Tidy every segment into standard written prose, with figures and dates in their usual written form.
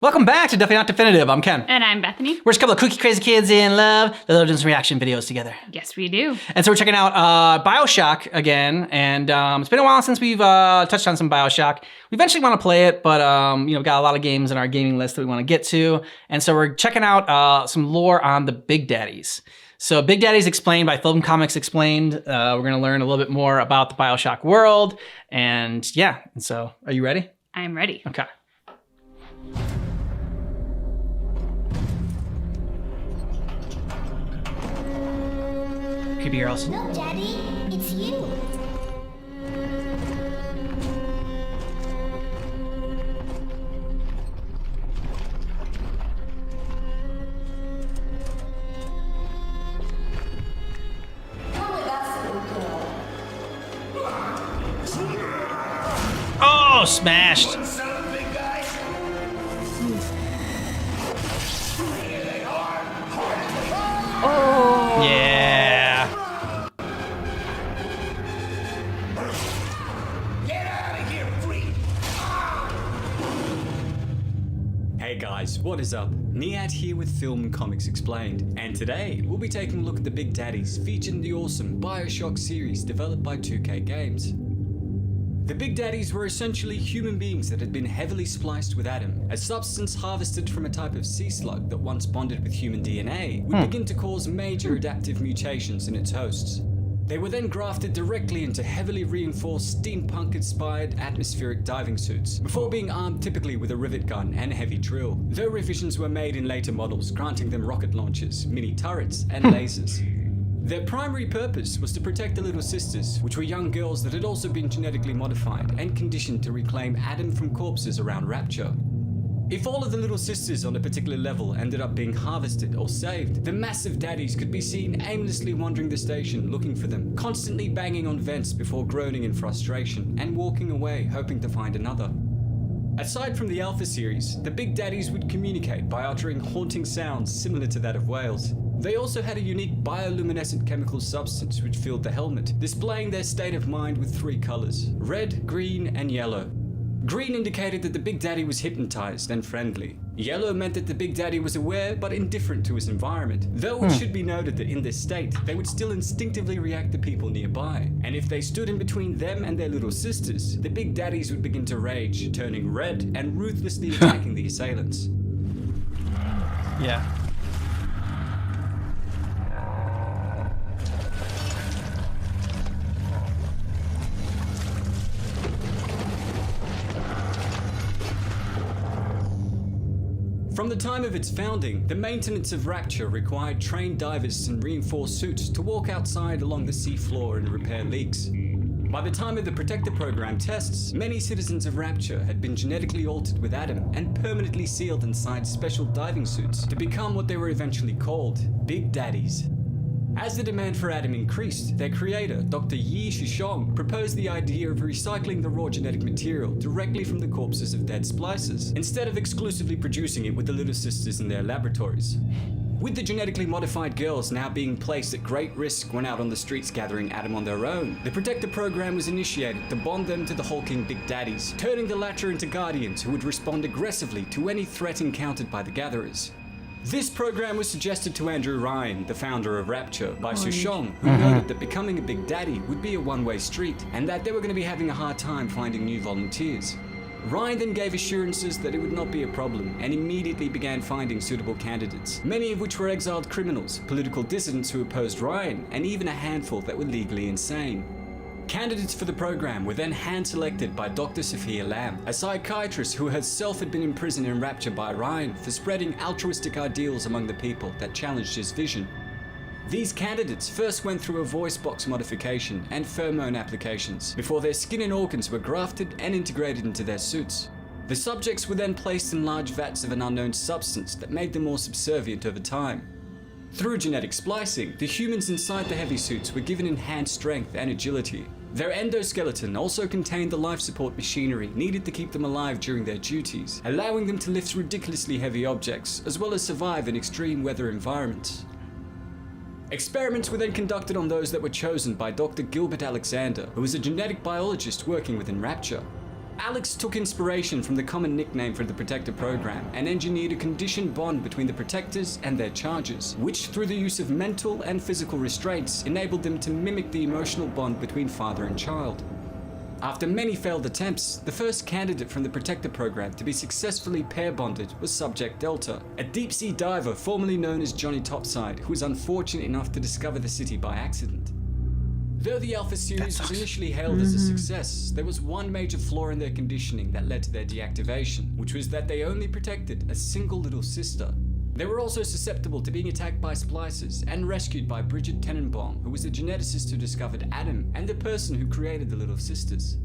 Welcome back to Definitely Not Definitive. I'm Ken. And I'm Bethany. We're just a couple of kooky crazy kids in love that love doing some reaction videos together. Yes, we do. And so we're checking out Bioshock again, and it's been a while since we've touched on some Bioshock. We eventually want to play it, but we've got a lot of games in our gaming list that we want to get to, and so we're checking out some lore on the Big Daddies. So Big Daddies Explained by Film Comics Explained. We're going to learn a little bit more about the Bioshock world, and yeah. And so, are you ready? I'm ready. Okay. Creepy girls. No, Daddy, it's you. Oh, smashed. Oh. Yeah. Get out of here, freak! Hey guys, what is up? Nihat here with Film Comics Explained, and today we'll be taking a look at the Big Daddies featured in the awesome Bioshock series developed by 2K Games. The Big Daddies were essentially human beings that had been heavily spliced with Adam, a substance harvested from a type of sea slug that once bonded with human DNA would begin to cause major adaptive mutations in its hosts. They were then grafted directly into heavily reinforced steampunk-inspired atmospheric diving suits, before being armed typically with a rivet gun and heavy drill, though revisions were made in later models granting them rocket launchers, mini turrets, and lasers. Their primary purpose was to protect the Little Sisters, which were young girls that had also been genetically modified and conditioned to reclaim Adam from corpses around Rapture. If all of the Little Sisters on a particular level ended up being harvested or saved, the massive daddies could be seen aimlessly wandering the station looking for them, constantly banging on vents before groaning in frustration and walking away hoping to find another. Aside from the Alpha series, the Big Daddies would communicate by uttering haunting sounds similar to that of whales. They also had a unique bioluminescent chemical substance which filled the helmet, displaying their state of mind with three colors: red, green, and yellow. Green indicated that the Big Daddy was hypnotized and friendly. Yellow meant that the Big Daddy was aware but indifferent to his environment, though it should be noted that in this state, they would still instinctively react to people nearby. And if they stood in between them and their little sisters, the Big Daddies would begin to rage, turning red and ruthlessly attacking the assailants. Yeah. From the time of its founding, the maintenance of Rapture required trained divers in reinforced suits to walk outside along the seafloor and repair leaks. By the time of the Protector Program tests, many citizens of Rapture had been genetically altered with Adam and permanently sealed inside special diving suits to become what they were eventually called, Big Daddies. As the demand for Adam increased, their creator, Dr. Yi Shishong, proposed the idea of recycling the raw genetic material directly from the corpses of dead splicers, instead of exclusively producing it with the Little Sisters in their laboratories. With the genetically modified girls now being placed at great risk when out on the streets gathering Adam on their own, the Protector Program was initiated to bond them to the hulking Big Daddies, turning the latter into guardians who would respond aggressively to any threat encountered by the gatherers. This program was suggested to Andrew Ryan, the founder of Rapture, by Sushong, who noted that becoming a Big Daddy would be a one-way street, and that they were going to be having a hard time finding new volunteers. Ryan then gave assurances that it would not be a problem, and immediately began finding suitable candidates, many of which were exiled criminals, political dissidents who opposed Ryan, and even a handful that were legally insane. Candidates for the program were then hand-selected by Dr. Sophia Lamb, a psychiatrist who herself had been imprisoned in Rapture by Ryan for spreading altruistic ideals among the people that challenged his vision. These candidates first went through a voice box modification and pheromone applications, before their skin and organs were grafted and integrated into their suits. The subjects were then placed in large vats of an unknown substance that made them more subservient over time. Through genetic splicing, the humans inside the heavy suits were given enhanced strength and agility. Their endoskeleton also contained the life support machinery needed to keep them alive during their duties, allowing them to lift ridiculously heavy objects, as well as survive in extreme weather environments. Experiments were then conducted on those that were chosen by Dr. Gilbert Alexander, who was a genetic biologist working within Rapture. Alex took inspiration from the common nickname for the Protector program and engineered a conditioned bond between the Protectors and their charges, which through the use of mental and physical restraints enabled them to mimic the emotional bond between father and child. After many failed attempts, the first candidate from the Protector program to be successfully pair bonded was Subject Delta, a deep sea diver formerly known as Johnny Topside, who was unfortunate enough to discover the city by accident. Though the Alpha series was initially hailed as a success, there was one major flaw in their conditioning that led to their deactivation, which was that they only protected a single little sister. They were also susceptible to being attacked by splicers and rescued by Bridget Tenenbaum, who was the geneticist who discovered Adam and the person who created the Little Sisters.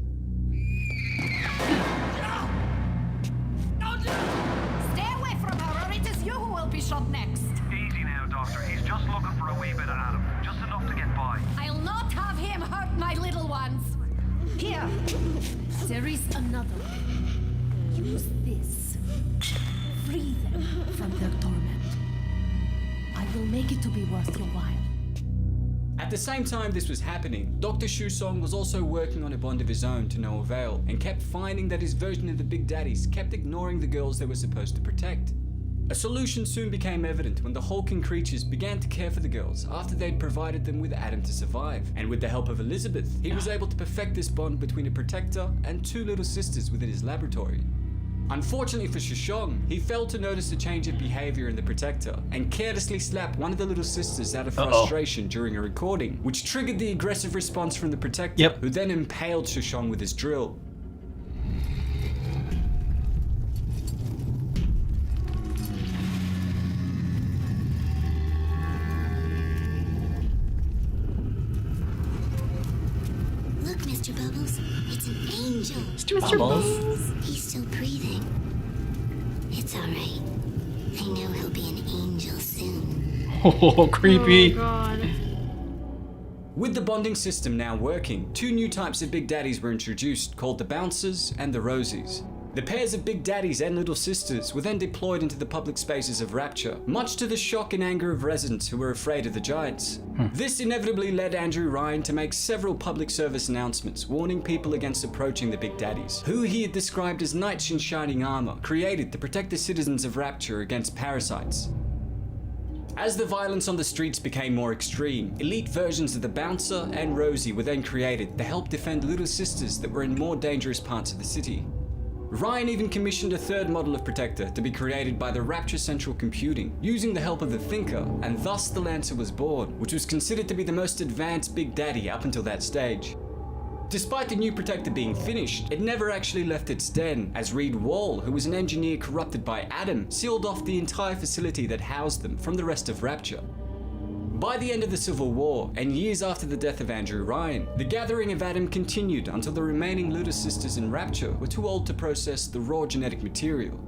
Stay away from her or it is you who will be shot next. Easy now, Doctor. He's just looking for a wee bit of Adam. Just enough to get by. I'll not have him hurt my little ones. Here, there is another. Use this. Free them from their torment. I will make it to be worth your while. At the same time this was happening, Dr. Shusong was also working on a bond of his own to no avail, and kept finding that his version of the Big Daddies kept ignoring the girls they were supposed to protect. A solution soon became evident when the hulking creatures began to care for the girls after they'd provided them with Adam to survive, and with the help of Elizabeth, he was able to perfect this bond between a Protector and two little sisters within his laboratory. Unfortunately for Shusong, he failed to notice a change of behavior in the Protector and carelessly slapped one of the little sisters out of frustration during a recording, which triggered the aggressive response from the Protector, who then impaled Shusong with his drill. Look, Mr. Bubbles, it's an angel. Mr. Bubbles. He's still breathing. It's alright. I know he'll be an angel soon. Oh, creepy. Oh, God. With the bonding system now working, two new types of Big Daddies were introduced, called the Bouncers and the Rosies. The pairs of Big Daddies and Little Sisters were then deployed into the public spaces of Rapture, much to the shock and anger of residents who were afraid of the Giants. This inevitably led Andrew Ryan to make several public service announcements warning people against approaching the Big Daddies, who he had described as knights in shining armor, created to protect the citizens of Rapture against parasites. As the violence on the streets became more extreme, elite versions of the Bouncer and Rosie were then created to help defend Little Sisters that were in more dangerous parts of the city. Ryan even commissioned a third model of Protector to be created by the Rapture Central Computing, using the help of the Thinker, and thus the Lancer was born, which was considered to be the most advanced Big Daddy up until that stage. Despite the new Protector being finished, it never actually left its den, as Reed Wall, who was an engineer corrupted by Adam, sealed off the entire facility that housed them from the rest of Rapture. By the end of the Civil War, and years after the death of Andrew Ryan, the gathering of Adam continued until the remaining Little Sisters in Rapture were too old to process the raw genetic material.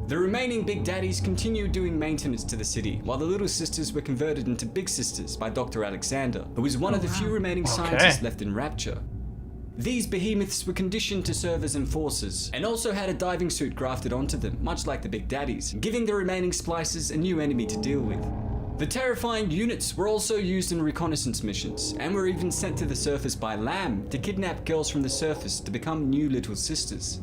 The remaining Big Daddies continued doing maintenance to the city, while the Little Sisters were converted into Big Sisters by Dr. Alexander, who was one of the few remaining scientists left in Rapture. These behemoths were conditioned to serve as enforcers, and also had a diving suit grafted onto them, much like the Big Daddies, giving the remaining splicers a new enemy to deal with. The terrifying units were also used in reconnaissance missions, and were even sent to the surface by Lamb to kidnap girls from the surface to become new Little Sisters.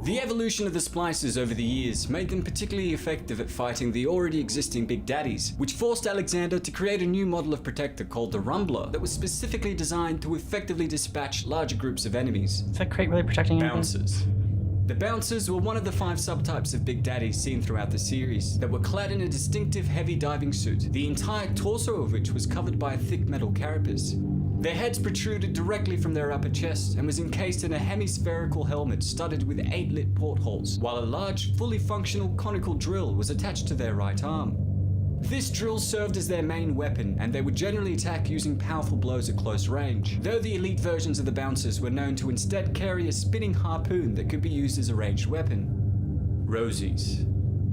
The evolution of the splicers over the years made them particularly effective at fighting the already existing Big Daddies, which forced Alexander to create a new model of Protector called the Rumbler that was specifically designed to effectively dispatch larger groups of enemies. Is that crate really protecting you? Bouncers. The Bouncers were one of the 5 subtypes of Big Daddies seen throughout the series that were clad in a distinctive heavy diving suit, the entire torso of which was covered by a thick metal carapace. Their heads protruded directly from their upper chest and was encased in a hemispherical helmet studded with 8 lit portholes, while a large, fully functional conical drill was attached to their right arm. This drill served as their main weapon, and they would generally attack using powerful blows at close range, though the elite versions of the Bouncers were known to instead carry a spinning harpoon that could be used as a ranged weapon. Rosies.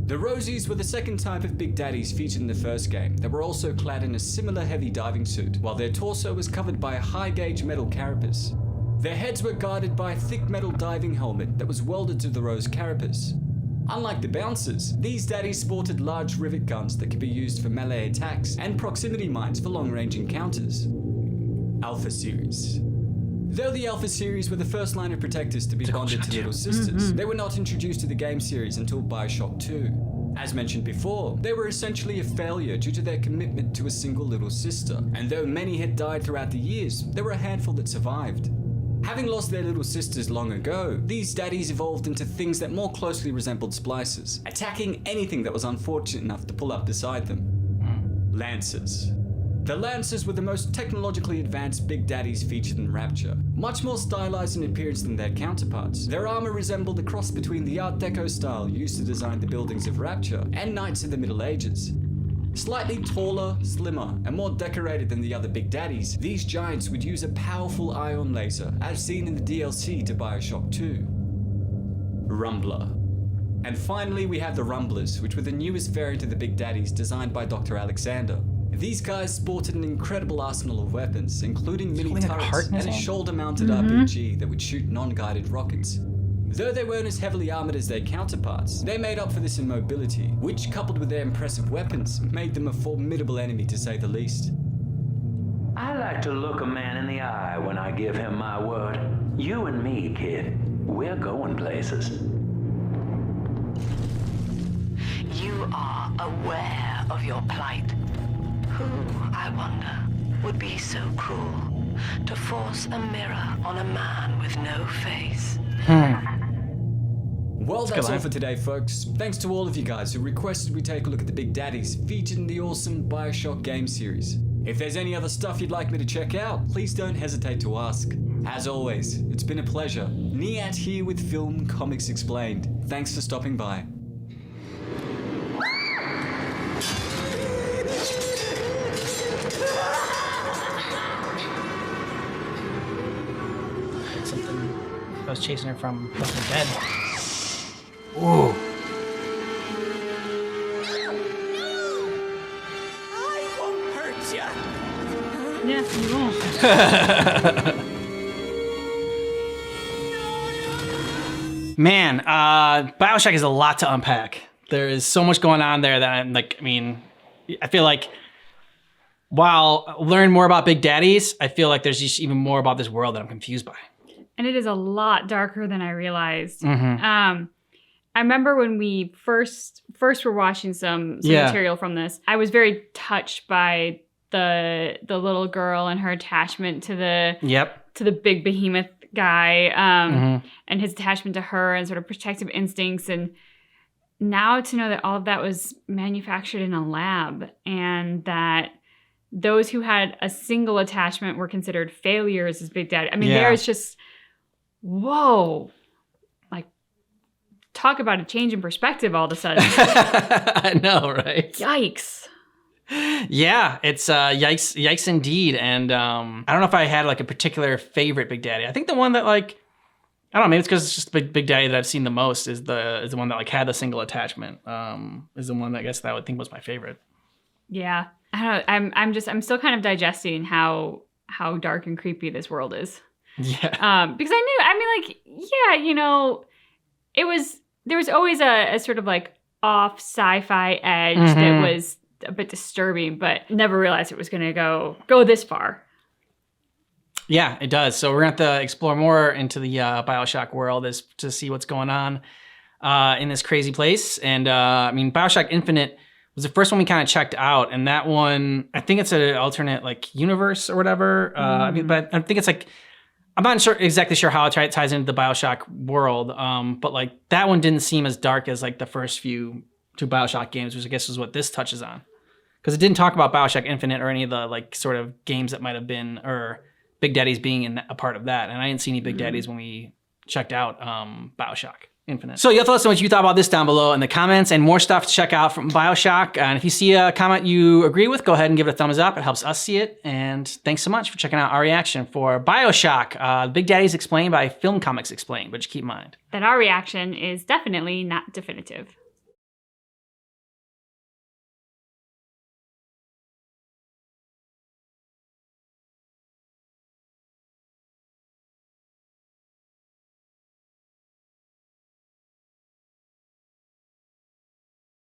The Rosies were the second type of Big Daddies featured in the first game that were also clad in a similar heavy diving suit, while their torso was covered by a high-gauge metal carapace. Their heads were guarded by a thick metal diving helmet that was welded to the Rose carapace. Unlike the Bouncers, these daddies sported large rivet guns that could be used for melee attacks and proximity mines for long-range encounters. Alpha Series. Though the Alpha series were the first line of protectors to be bonded to little sisters, they were not introduced to the game series until Bioshock 2. As mentioned before, they were essentially a failure due to their commitment to a single little sister, and though many had died throughout the years, there were a handful that survived. Having lost their little sisters long ago, these daddies evolved into things that more closely resembled splicers, attacking anything that was unfortunate enough to pull up beside them. Lancers. The Lancers were the most technologically advanced Big Daddies featured in Rapture. Much more stylized in appearance than their counterparts, their armor resembled a cross between the Art Deco style used to design the buildings of Rapture and Knights of the Middle Ages. Slightly taller, slimmer, and more decorated than the other Big Daddies, these giants would use a powerful ion laser, as seen in the DLC to Bioshock 2. Rumbler. And finally, we have the Rumblers, which were the newest variant of the Big Daddies designed by Dr. Alexander. These guys sported an incredible arsenal of weapons, including mini turrets and a shoulder-mounted RPG that would shoot non-guided rockets. Though they weren't as heavily armored as their counterparts, they made up for this in mobility, which, coupled with their impressive weapons, made them a formidable enemy to say the least. I like to look a man in the eye when I give him my word. You and me, kid, we're going places. You are aware of your plight. Who, I wonder, would be so cruel to force a mirror on a man with no face? Well, that's all for today, folks. Thanks to all of you guys who requested we take a look at the Big Daddies featured in the awesome Bioshock game series. If there's any other stuff you'd like me to check out, please don't hesitate to ask. As always, it's been a pleasure. Niat here with Film Comics Explained. Thanks for stopping by. I was chasing her from the bed. Ooh. I won't hurt ya. Yeah, you won't. Man, Bioshock is a lot to unpack. There is so much going on there that I'm like, I feel like while I learn more about Big Daddies, I feel like there's just even more about this world that I'm confused by. And it is a lot darker than I realized. I remember when we first were watching some material from this, I was very touched by the little girl and her attachment to the big behemoth guy, and his attachment to her and sort of protective instincts. And now to know that all of that was manufactured in a lab and that those who had a single attachment were considered failures as Big Daddy. There's just, whoa. Like, talk about a change in perspective all of a sudden. I know, right? Yikes. Yeah, it's yikes indeed. And I don't know if I had like a particular favorite Big Daddy. I think the one that like, I don't know, maybe it's because it's just Big Daddy that I've seen the most is the one that like had the single attachment. Is the one that I guess that I would think was my favorite. Yeah. I don't know. I'm still kind of digesting how dark and creepy this world is. Yeah. Because there was always a sort of like off sci-fi edge that was a bit disturbing, but never realized it was going to go this far. Yeah, it does. So we're going to have to explore more into the Bioshock world to see what's going on in this crazy place. And Bioshock Infinite was the first one we kind of checked out, and that one, I think it's an alternate like universe or whatever. But I think it's like, I'm not exactly sure how it ties into the Bioshock world. But like that one didn't seem as dark as like the first two Bioshock games, which I guess is what this touches on, because it didn't talk about Bioshock Infinite or any of the like sort of games that might have been, or Big Daddies being a part of that. And I didn't see any Big Daddies when we checked out Bioshock Infinite. So you have to let us know what you thought about this down below in the comments, and more stuff to check out from Bioshock. And if you see a comment you agree with, go ahead and give it a thumbs up. It helps us see it. And thanks so much for checking out our reaction for Bioshock. Big Daddies Explained by Film Comics Explained, but just keep in mind that our reaction is definitely not definitive.